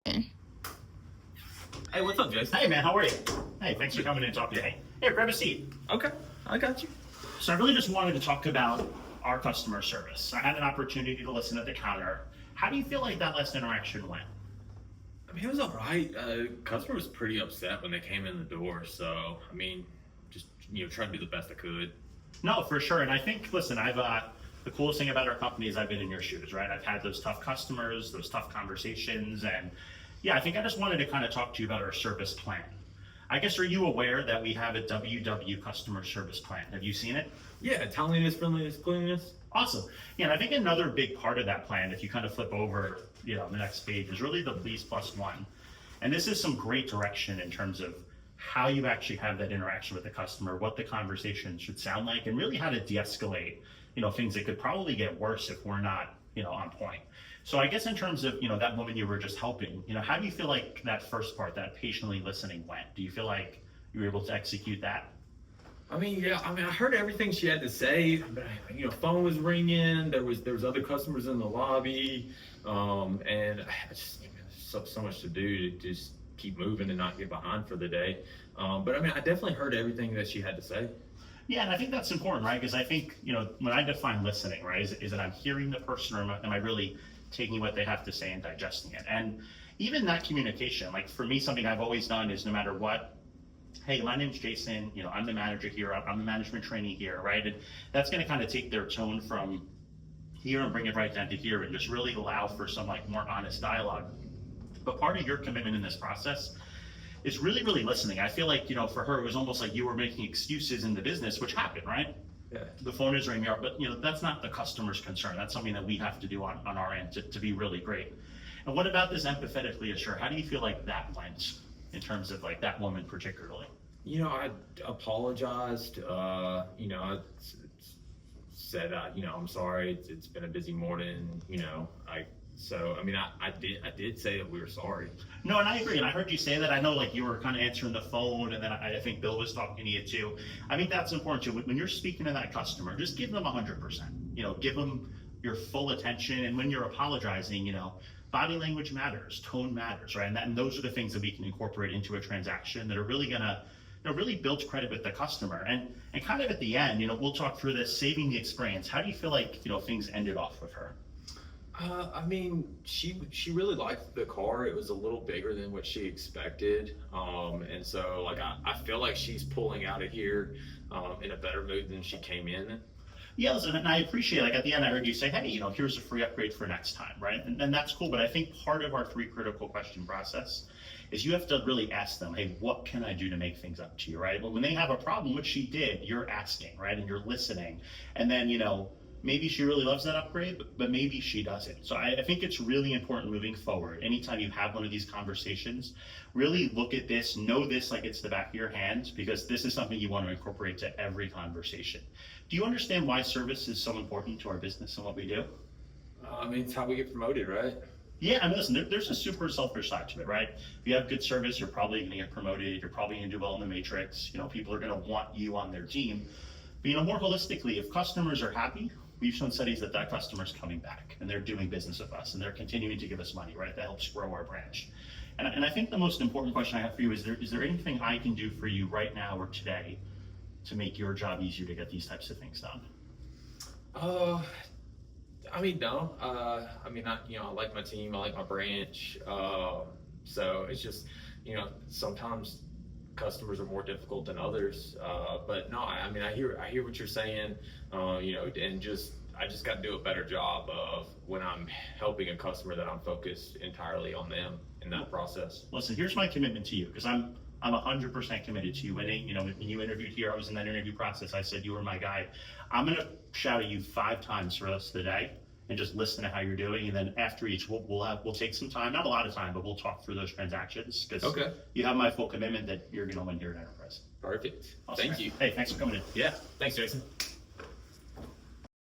Hey, what's up, Jason? Hey man, how are you? Hey, thanks for coming in and talking to me. Here, grab a seat. Okay, I got you. So I really just wanted to talk about our customer service. I had an opportunity to listen at the counter. How do you feel like that last interaction went? I mean, it was all right. Customer was pretty upset when they came in the door, so I mean, just trying to do the best I could. No, for sure. And I think, listen, I've the coolest thing about our company is I've been in your shoes, right? I've had those tough customers, those tough conversations, and yeah, I think I just wanted to kind of talk to you about our service plan. I guess, are you aware that we have a WW customer service plan? Have you seen it? Yeah, timeliness, friendliness, cleanliness. Awesome. Yeah, and I think another big part of that plan, if you kind of flip over, the next page, is really the Please Plus One. And this is some great direction in terms of how you actually have that interaction with the customer, what the conversation should sound like, and really how to de-escalate, things that could probably get worse if we're not, on point. So I guess in terms of, that woman you were just helping, how do you feel like that first part, that patiently listening went? Do you feel like you were able to execute that? I mean, yeah. I mean, I heard everything she had to say. But, phone was ringing. There was other customers in the lobby, and I just so much to do to just keep moving and not get behind for the day. But I mean, I definitely heard everything that she had to say. Yeah, and I think that's important, right? Because I think, when I define listening, right, is that I'm hearing the person, or am I really taking what they have to say and digesting it? And even that communication, like for me, something I've always done is no matter what, hey, my name's Jason, I'm the manager here, I'm the management trainee here, right? And that's going to kind of take their tone from here and bring it right down to here and just really allow for some like more honest dialogue. But part of your commitment in this process is really, really listening. I feel like, for her, it was almost like you were making excuses in the business, which happened, right? Yeah. The phone is ringing out, but that's not the customer's concern. That's something that we have to do on our end to be really great. And what about this empathetically assure? How do you feel like that went in terms of like that woman particularly? I apologized. I said, I'm sorry. It's been a busy morning. I did say that we were sorry. No, and I agree. And I heard you say that. I know like you were kind of answering the phone, and then I think Bill was talking to you too. I think that's important too. When you're speaking to that customer, just give them 100%. Give them your full attention. And when you're apologizing, body language matters, tone matters, right? And those are the things that we can incorporate into a transaction that are really gonna really build credit with the customer. And kind of at the end, we'll talk through this, saving the experience. How do you feel like, things ended off with her? I mean, she really liked the car. It was a little bigger than what she expected, and so like I feel like she's pulling out of here in a better mood than she came in. Yeah, listen, and I appreciate, like at the end, I heard you say, hey, here's a free upgrade for next time, right? And that's cool, but I think part of our 3 critical question process is you have to really ask them, hey, what can I do to make things up to you, right? Well, when they have a problem, which she did, you're asking, right? And you're listening. And then, maybe she really loves that upgrade, but maybe she doesn't. So I think it's really important moving forward. Anytime you have one of these conversations, really look at this, know this like it's the back of your hand, because this is something you want to incorporate to every conversation. Do you understand why service is so important to our business and what we do? I mean, it's how we get promoted, right? Yeah, I mean, listen, there's a super selfish side to it, right? If you have good service, you're probably going to get promoted. You're probably going to do well in the matrix. People are going to want you on their team. But, more holistically, if customers are happy, we've shown studies that customer's coming back and they're doing business with us and they're continuing to give us money, right? That helps grow our branch. And I think the most important question I have for you is there anything I can do for you right now or today to make your job easier to get these types of things done? I mean, no. I like my team. I like my branch. So it's just, sometimes customers are more difficult than others. But no, I mean, I hear what you're saying. And I just got to do a better job of when I'm helping a customer that I'm focused entirely on them in that process. Listen, here's my commitment to you, because I'm 100% committed to you. When you interviewed here, I was in that interview process. I said you were my guy. I'm gonna shout at you 5 times for the rest of the day and just listen to how you're doing. And then after each, we'll take some time, not a lot of time, but we'll talk through those transactions, because you have my full commitment that you're gonna win here at Enterprise. Perfect. Awesome. Thank you. Hey, thanks for coming in. Yeah. Thanks, Jason.